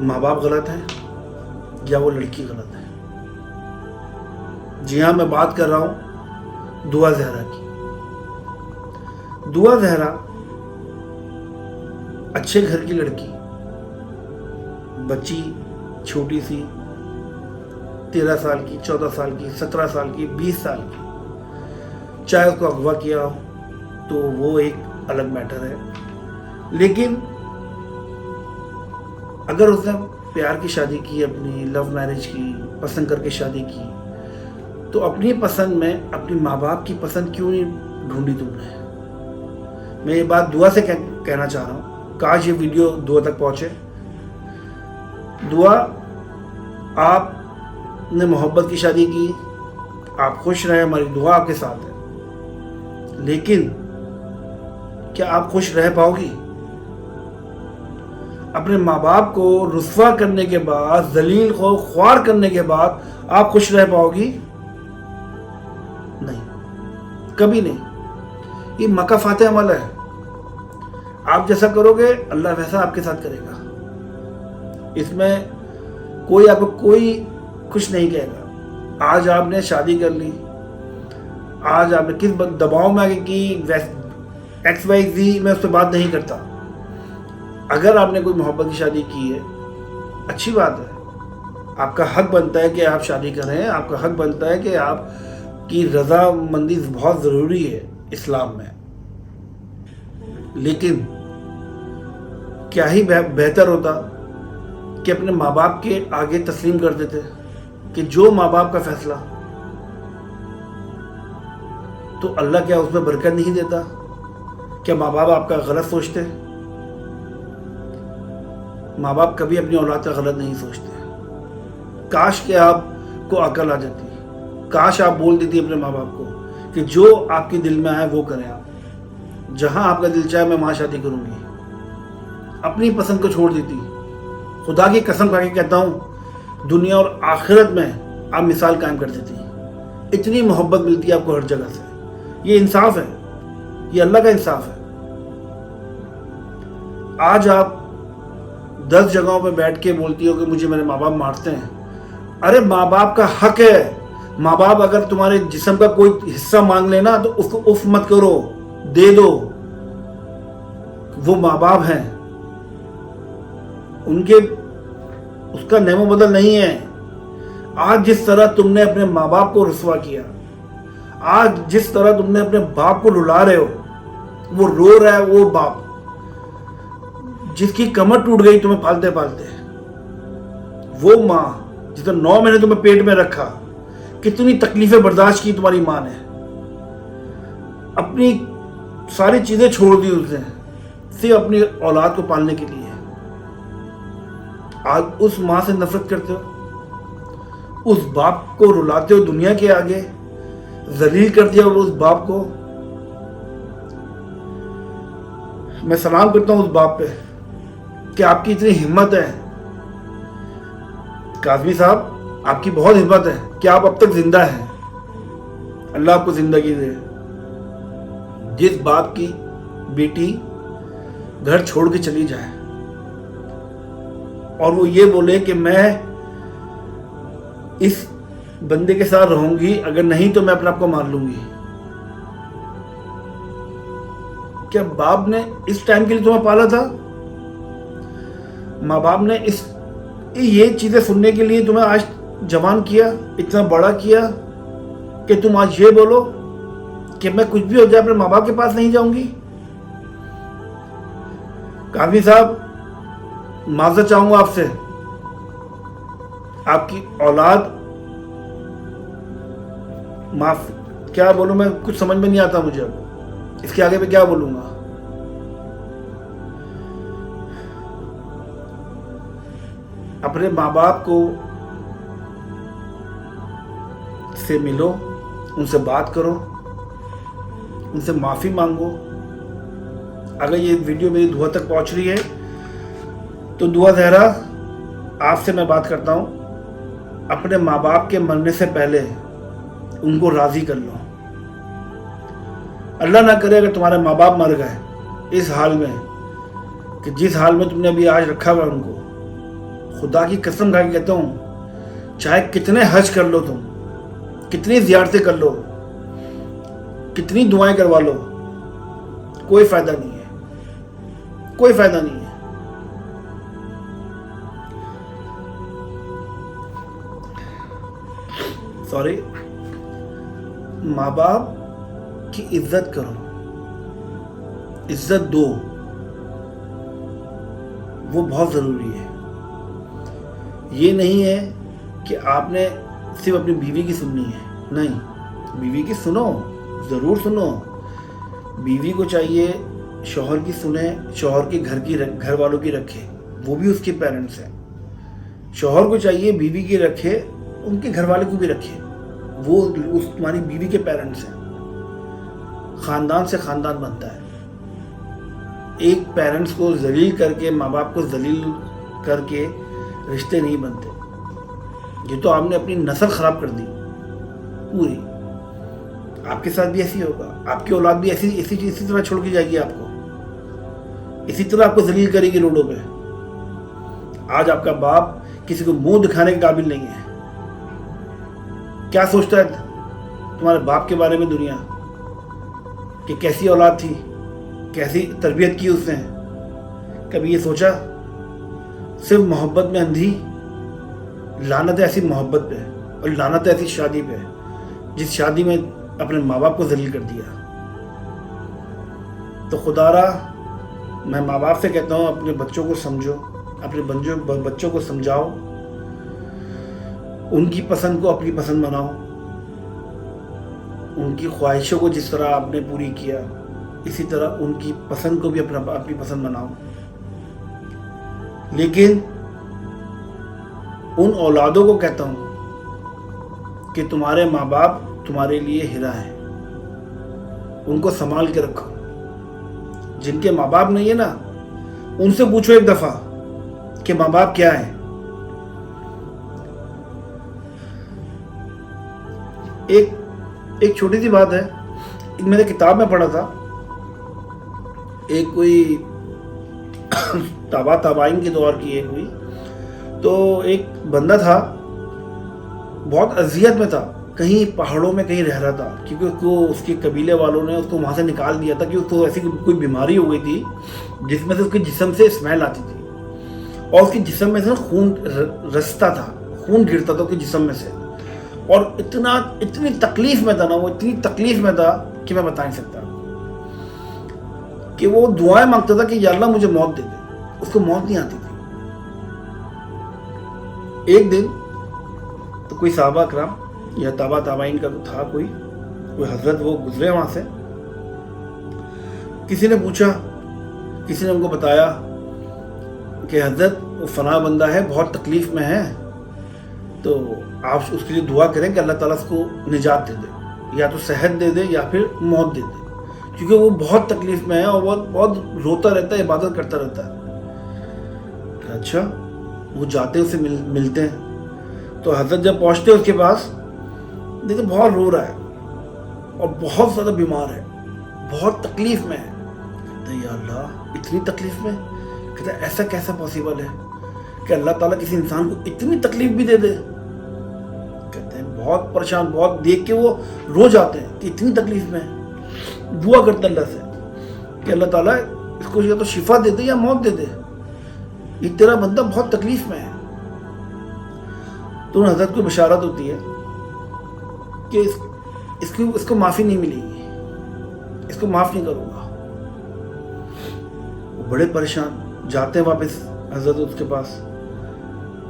ماں باپ غلط ہیں یا وہ لڑکی غلط ہے؟ جی ہاں، میں بات کر رہا ہوں دعا زہرا کی۔ دعا زہرا اچھے گھر کی لڑکی، بچی چھوٹی سی، 13 سال کی، 14 سال کی، 17 سال کی، 20 سال کی، چاہے اس کو اغوا کیا ہو تو وہ ایک الگ میٹر ہے، لیکن اگر اس نے پیار کی شادی کی، اپنی لو میرج کی، پسند کر کے شادی کی، تو اپنی پسند میں اپنی ماں باپ کی پسند کیوں نہیں ڈھونڈی تم نے؟ میں یہ بات دعا سے کہنا چاہ رہا ہوں، کاش یہ ویڈیو دعا تک پہنچے۔ دعا، آپ نے محبت کی شادی کی، آپ خوش رہے، ہماری دعا آپ کے ساتھ ہے، لیکن کیا آپ خوش رہ پاؤ گی؟ اپنے ماں باپ کو رسوا کرنے کے بعد، ذلیل کو خوار کرنے کے بعد آپ خوش رہ پاؤ گی؟ نہیں، کبھی نہیں۔ یہ مکہ فاتح عمل ہے، آپ جیسا کرو گے اللہ ویسا آپ کے ساتھ کرے گا، اس میں کوئی آپ کو کوئی خوش نہیں کہے گا۔ آج آپ نے شادی کر لی، آج آپ نے کس دباؤ میں آگے کی، ایکس وائی زی، میں اس پہ بات نہیں کرتا۔ اگر آپ نے کوئی محبت کی شادی کی ہے، اچھی بات ہے، آپ کا حق بنتا ہے کہ آپ شادی کریں، آپ کا حق بنتا ہے کہ آپ کی رضا مندی بہت ضروری ہے اسلام میں، لیکن کیا ہی بہتر ہوتا کہ اپنے ماں باپ کے آگے تسلیم کر دیتے کہ جو ماں باپ کا فیصلہ، تو اللہ کیا اس میں برکت نہیں دیتا؟ کیا ماں باپ آپ کا غلط سوچتے؟ ماں باپ کبھی اپنی اولاد کا غلط نہیں سوچتے۔ کاش کہ آپ کو عقل آ جاتی، کاش آپ بول دیتی اپنے ماں باپ کو کہ جو آپ کے دل میں آئے وہ کریں، آپ جہاں آپ کا دل چاہے میں وہاں شادی کروں گی، اپنی پسند کو چھوڑ دیتی۔ خدا کی قسم کھا کے کہتا ہوں، دنیا اور آخرت میں آپ مثال قائم کر دیتی، اتنی محبت ملتی ہے آپ کو ہر جگہ سے۔ یہ انصاف ہے، یہ اللہ کا انصاف ہے۔ آج آپ 10 جگہوں پہ بیٹھ کے بولتی ہو کہ مجھے میرے ماں باپ مارتے ہیں۔ ارے ماں باپ کا حق ہے، ماں باپ اگر تمہارے جسم کا کوئی حصہ مانگ لینا تو اس کو اف مت کرو، دے دو، وہ ماں باپ ہیں، ان کے اس کا نعم و بدل نہیں ہے۔ آج جس طرح تم نے اپنے ماں باپ کو رسوا کیا، آج جس طرح تم نے اپنے باپ کو رلا رہے ہو، وہ رو رہا ہے، وہ باپ جس کی کمر ٹوٹ گئی تمہیں پالتے پالتے، وہ ماں جس نے 9 مہینے تمہیں پیٹ میں رکھا، کتنی تکلیفیں برداشت کی تمہاری ماں نے، اپنی ساری چیزیں چھوڑ دی اس نے صرف اپنی اولاد کو پالنے کے لیے۔ آج اس ماں سے نفرت کرتے ہو، اس باپ کو رلاتے ہو دنیا کے آگے، ذلیل کر دیا اس باپ کو۔ میں سلام کرتا ہوں اس باپ پہ کہ آپ کی اتنی ہمت ہے۔ کاظمی صاحب، آپ کی بہت ہمت ہے کہ آپ اب تک زندہ ہیں، اللہ آپ کو زندگی دے۔ جس باپ کی بیٹی گھر چھوڑ کے چلی جائے اور وہ یہ بولے کہ میں اس بندے کے ساتھ رہوں گی، اگر نہیں تو میں اپنے آپ کو مار لوں گی، کیا باپ نے اس ٹائم کے لیے تمہیں پالا تھا؟ ماں باپ نے یہ چیزیں سننے کے لیے تمہیں آج جوان کیا، اتنا بڑا کیا کہ تم آج یہ بولو کہ میں کچھ بھی ہو جائے اپنے ماں باپ کے پاس نہیں جاؤں گی؟ کاظمی صاحب، معذرت چاہوں گا آپ سے، آپ کی اولاد، معاف کیا بولوں، میں کچھ سمجھ میں نہیں آتا مجھے اب اس کے آگے پہ کیا بولوں گا۔ اپنے ماں باپ کو سے ملو، ان سے بات کرو، ان سے معافی مانگو۔ اگر یہ ویڈیو میری دعا تک پہنچ رہی ہے تو دعا زہرا، آپ سے میں بات کرتا ہوں، اپنے ماں باپ کے مرنے سے پہلے ان کو راضی کر لو۔ اللہ نہ کرے اگر تمہارے ماں باپ مر گئے اس حال میں کہ جس حال میں تم نے ابھی آج رکھا ہوا ان کو، خدا کی قسم کھا کے کہتا ہوں، چاہے کتنے حج کر لو، تم کتنی زیارتیں کر لو، کتنی دعائیں کروا لو، کوئی فائدہ نہیں ہے، کوئی فائدہ نہیں ہے۔ سوری، ماں باپ کی عزت کرو، عزت دو، وہ بہت ضروری ہے۔ یہ نہیں ہے کہ آپ نے صرف اپنی بیوی کی سننی ہے، نہیں، بیوی کی سنو، ضرور سنو۔ بیوی کو چاہیے شوہر کی سنے، شوہر کے گھر والوں کی رکھے، وہ بھی اس کے پیرنٹس ہیں۔ شوہر کو چاہیے بیوی کی رکھے، ان کے گھر والے کو بھی رکھے، وہ تمہاری بیوی کے پیرنٹس ہیں۔ خاندان سے خاندان بنتا ہے۔ ایک پیرنٹس کو ذلیل کر کے، ماں باپ کو ذلیل کر کے رشتے نہیں بنتے۔ یہ تو آپ نے اپنی نسل خراب کر دی پوری۔ آپ کے ساتھ بھی ایسی ہوگا، آپ کی اولاد بھی اسی طرح چھوڑ کے جائے گی آپ کو، اسی طرح آپ کو ذلیل کرے گی روڈوں پہ۔ آج آپ کا باپ کسی کو منہ دکھانے کے قابل نہیں ہے۔ کیا سوچتا ہے تمہارے باپ کے بارے میں دنیا، کہ کیسی اولاد تھی، کیسی تربیت کی اس نے؟ کبھی یہ سوچا؟ صرف محبت میں اندھی، لعنت ہے ایسی محبت پہ، اور لعنت ہے ایسی شادی پہ جس شادی میں اپنے ماں باپ کو ذلیل کر دیا۔ تو خدا را، میں ماں باپ سے کہتا ہوں، اپنے بچوں کو سمجھو، اپنے بچوں کو سمجھاؤ، ان کی پسند کو اپنی پسند بناؤ، ان کی خواہشوں کو جس طرح آپ نے پوری کیا، اسی طرح ان کی پسند کو بھی اپنی پسند بناؤ۔ لیکن ان اولادوں کو کہتا ہوں کہ تمہارے ماں باپ تمہارے لیے ہیرا ہیں، ان کو سنبھال کے رکھو۔ جن کے ماں باپ نہیں ہے نا، ان سے پوچھو ایک دفعہ کہ ماں باپ کیا ہے۔ ایک چھوٹی سی بات ہے، میں نے کتاب میں پڑھا تھا، ایک کوئی تابعین کے دور کی ایک ہوئی، تو ایک بندہ تھا، بہت اذیت میں تھا، کہیں پہاڑوں میں کہیں رہ رہا تھا، کیونکہ اس کے قبیلے والوں نے اس کو وہاں سے نکال دیا تھا، کہ اس کو ایسی کوئی بیماری ہو گئی تھی جس میں سے اس کے جسم سے اسمیل آتی تھی، اور اس کے جسم میں سے خون رستا تھا، خون گرتا تھا اس کے جسم میں سے، اور اتنی تکلیف میں تھا نا، وہ اتنی تکلیف میں تھا کہ میں بتا نہیں سکتا، کہ وہ دعائیں مانگتا تھا کہ یا اللہ مجھے موت دے دے، اس کو موت نہیں آتی تھی۔ ایک دن تو کوئی صحابہ کرام یا تابعین کا تھا، کوئی حضرت، وہ گزرے وہاں سے، کسی نے پوچھا، کسی نے ان کو بتایا کہ حضرت وہ فلاں بندہ ہے، بہت تکلیف میں ہے، تو آپ اس کے لیے دعا کریں کہ اللہ تعالیٰ اس کو نجات دے دے، یا تو صحت دے دے یا پھر موت دے دے، کیونکہ وہ بہت تکلیف میں ہے اور بہت روتا رہتا ہے، عبادت کرتا رہتا ہے۔ اچھا، وہ جاتے ہیں، اسے ملتے ہیں، تو حضرت جب پہنچتے اس کے پاس، دیکھتے بہت رو رہا ہے اور بہت زیادہ بیمار ہے، بہت تکلیف میں ہے۔ کہتے ہیں یا اللہ، اتنی تکلیف میں؟ کہتے ہیں ایسا کیسا پاسبل ہے کہ اللہ تعالیٰ کسی انسان کو اتنی تکلیف بھی دے دے؟ کہتے ہیں بہت پریشان، بہت دیکھ کے وہ رو جاتے ہیں کہ اتنی تکلیف میں ہے۔ دعا کرتے ہیں اللہ سے کہ اللہ تعالیٰ اس کو یا تو شفا دے دے یا موت دے دے، یہ تیرا بندہ بہت تکلیف میں ہے۔ تو حضرت کو بشارت ہوتی ہے کہ اس کو معافی نہیں ملے گی، اس کو معاف نہیں کروں گا۔ وہ بڑے پریشان، جاتے ہیں واپس حضرت اس کے پاس،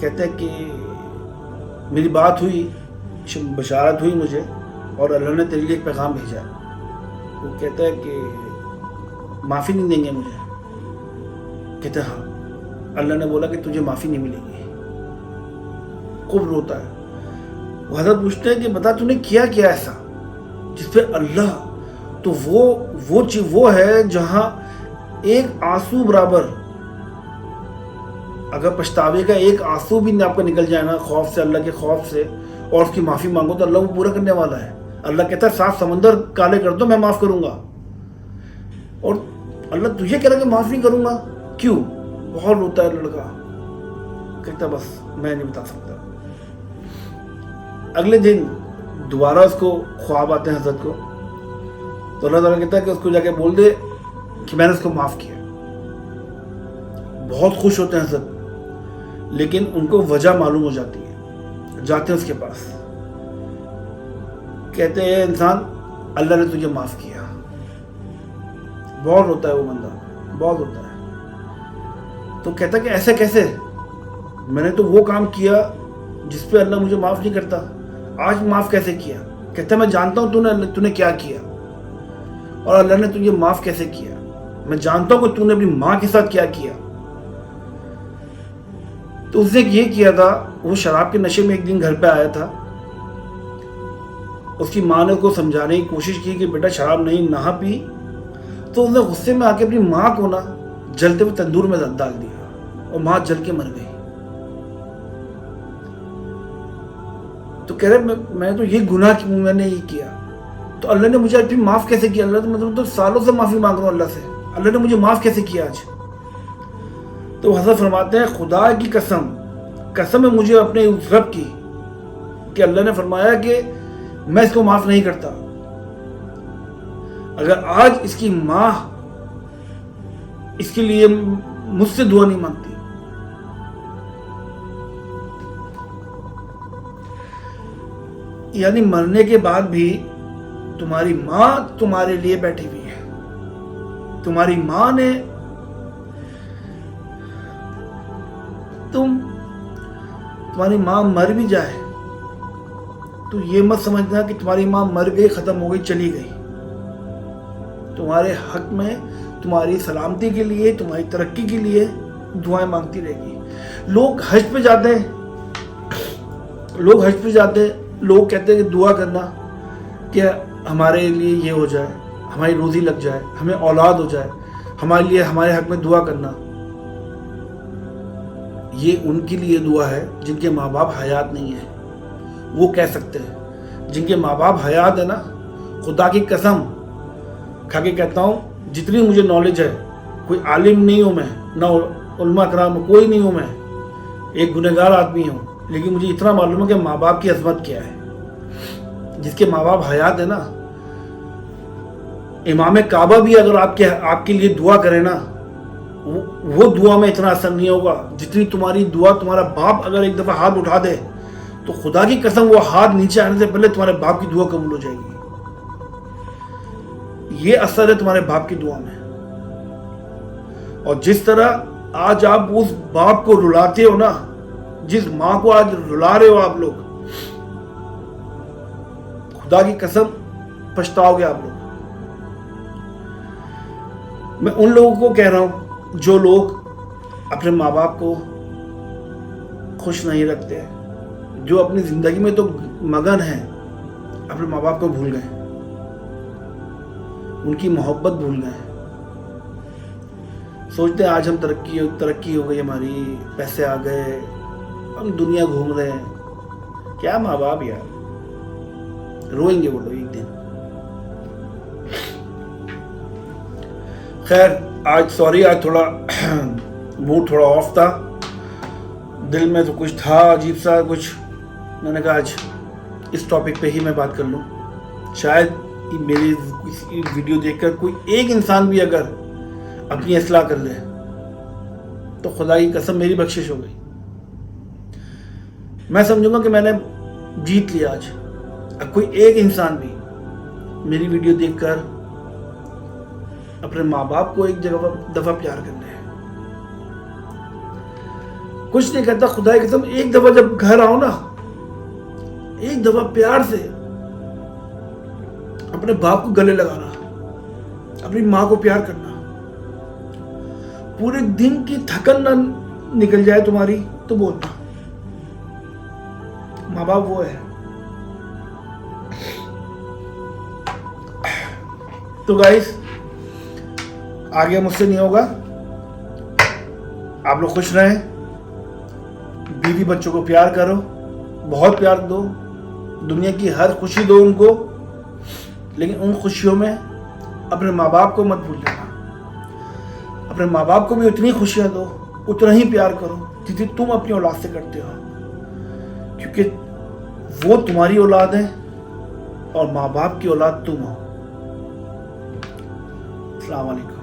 کہتے ہیں کہ میری بات ہوئی، بشارت ہوئی مجھے، اور اللہ نے تیرے لیے ایک پیغام بھیجا۔ وہ کہتا ہے کہ معافی نہیں دیں گے مجھے؟ کہتے ہیں ہاں، اللہ نے بولا کہ تجھے معافی نہیں ملے گی۔ خوب روتا ہے۔ وہ حضرت پوچھتے ہیں کہ بتا تو نے کیا ایسا جس پہ اللہ، تو وہ ہے جہاں ایک آنسو برابر، اگر پچھتاوے کا ایک آنسو بھی آپ کا نکل جائے نا، خوف سے، اللہ کے خوف سے، اور اس کی معافی مانگو، تو اللہ وہ پورا کرنے والا ہے۔ اللہ کہتا ہے 7 سمندر کالے کر دو، میں معاف کروں گا۔ اور اللہ تجھے کہہ رہا کہ معاف نہیں کروں گا؟ کیوں؟ بہت روتا ہے لڑکا، کہتا بس میں نہیں بتا سکتا. اگلے دن دوبارہ اس کو خواب آتے ہیں حضرت کو, تو اللہ تعالیٰ کہتا ہے کہ اس کو جا کے بول دے کہ میں نے اس کو معاف کیا. بہت خوش ہوتے ہیں حضرت, لیکن ان کو وجہ معلوم ہو جاتی ہے. جاتے ہیں اس کے پاس, کہتے ہیں انسان اللہ نے تجھے معاف کیا. بہت روتا ہے وہ بندہ, بہت روتا ہے. تو کہتا ہے کہ ایسے کیسے, میں نے تو وہ کام کیا جس پہ اللہ مجھے معاف نہیں کرتا, آج معاف کیسے کیا؟ کہتا ہے میں جانتا ہوں تو نے کیا کیا, اور اللہ نے تجھے معاف کیسے کیا. میں جانتا ہوں کہ تو نے اپنی ماں کے ساتھ کیا کیا. تو اس نے یہ کیا تھا, وہ شراب کے نشے میں ایک دن گھر پہ آیا تھا. اس کی ماں نے اس کو سمجھانے کی کوشش کی کہ بیٹا شراب نہیں, نہ پی. تو اس نے غصے میں آ کے اپنی ماں کو نا جلتے ہوئے تندور میں ڈال دیا, اور ماں جل کے مر گئی. تو کہہ رہے میں تو یہ گناہ میں نے یہ کیا, تو اللہ نے مجھے ابھی معاف کیسے کیا؟ اللہ مطلب تو سالوں سے معافی مانگ رہا ہوں اللہ سے, اللہ نے مجھے معاف کیسے کیا آج؟ تو حضرت فرماتے ہیں خدا کی قسم ہے مجھے اپنے اس رب کی, کہ اللہ نے فرمایا کہ میں اس کو معاف نہیں کرتا. اگر آج اس کی ماں اس کے لیے مجھ سے دعا نہیں مانگتی, یعنی مرنے کے بعد بھی تمہاری ماں تمہارے لیے بیٹھی ہوئی ہے. تمہاری ماں نے تمہاری ماں مر بھی جائے تو یہ مت سمجھنا کہ تمہاری ماں مر گئی, ختم ہو گئی, چلی گئی. تمہارے حق میں, تمہاری سلامتی کے لیے, تمہاری ترقی کے لیے دعائیں مانگتی رہے گی. لوگ حج پہ جاتے ہیں, لوگ کہتے ہیں کہ دعا کرنا کہ ہمارے لیے یہ ہو جائے, ہماری روزی لگ جائے, ہمیں اولاد ہو جائے, ہمارے لیے ہمارے حق میں دعا کرنا. یہ ان کے لیے دعا ہے جن کے ماں باپ حیات نہیں ہیں. وہ کہہ سکتے ہیں. جن کے ماں باپ حیات ہے نا, خدا کی قسم کھا کے کہتا ہوں, جتنی مجھے نالج ہے, کوئی عالم نہیں ہوں میں, نہ علماء کرام کوئی نہیں ہوں میں, ایک گنہگار آدمی ہوں, لیکن مجھے اتنا معلوم ہے کہ ماں باپ کی عظمت کیا ہے. جس کے ماں باپ حیات ہے نا, امام کعبہ بھی اگر آپ کے لیے دعا کرے نا, وہ دعا میں اتنا اثر نہیں ہوگا جتنی تمہاری دعا. تمہارا باپ اگر ایک دفعہ ہاتھ اٹھا دے تو خدا کی قسم وہ ہاتھ نیچے آنے سے پہلے تمہارے باپ کی دعا قبول ہو جائے گی. یہ اثر ہے تمہارے باپ کی دعا میں. اور جس طرح آج آپ اس باپ کو رلاتے ہو نا, جس ماں کو آج رلا رہے ہو آپ لوگ, خدا کی قسم پچھتاؤ گے آپ لوگ. میں ان لوگوں کو کہہ رہا ہوں جو لوگ اپنے ماں باپ کو خوش نہیں رکھتے, جو اپنی زندگی میں تو مگن ہیں, اپنے ماں باپ کو بھول گئے, ان کی محبت بھول گئے. سوچتے ہیں آج ہم ترقی ہو گئی ہماری, پیسے آ گئے, ہم دنیا گھوم رہے ہیں. کیا ماں باپ یار, روئیں گے وہ لوگ ایک دن. خیر آج آج تھوڑا موڈ تھوڑا آف تھا, دل میں تو کچھ تھا عجیب سا کچھ. میں نے کہا آج اس ٹاپک پہ ہی میں بات کر لوں. شاید میری ویڈیو دیکھ کر کوئی ایک انسان بھی اگر اپنی اصلاح کر لے تو خدا کی قسم میری بخشش ہو گئی. میں سمجھوں گا کہ میں نے جیت لیا آج. اب کوئی ایک انسان بھی میری ویڈیو دیکھ کر اپنے ماں باپ کو ایک دفعہ پیار کرنا ہے, کچھ نہیں کہتا. خدا کی قسم ایک دفعہ جب گھر آؤ نا, ایک دفعہ پیار سے اپنے باپ کو گلے لگانا, اپنی ماں کو پیار کرنا. پورے دن کی تھکن نہ نکل جائے تمہاری تو بولنا ماں باپ وہ ہے. تو گائز آگے مجھ سے نہیں ہوگا. آپ لوگ خوش رہیں, بیوی بچوں کو پیار کرو, بہت پیار دو, دنیا کی ہر خوشی دو ان کو, لیکن ان خوشیوں میں اپنے ماں باپ کو مت بھول جانا. اپنے ماں باپ کو بھی اتنی خوشیاں دو اتنا ہی پیار کرو جتنی تم اپنی اولاد سے کرتے ہو، کیونکہ وہ تمہاری اولاد ہے اور ماں باپ کی اولاد تم ہو۔ السلام علیکم۔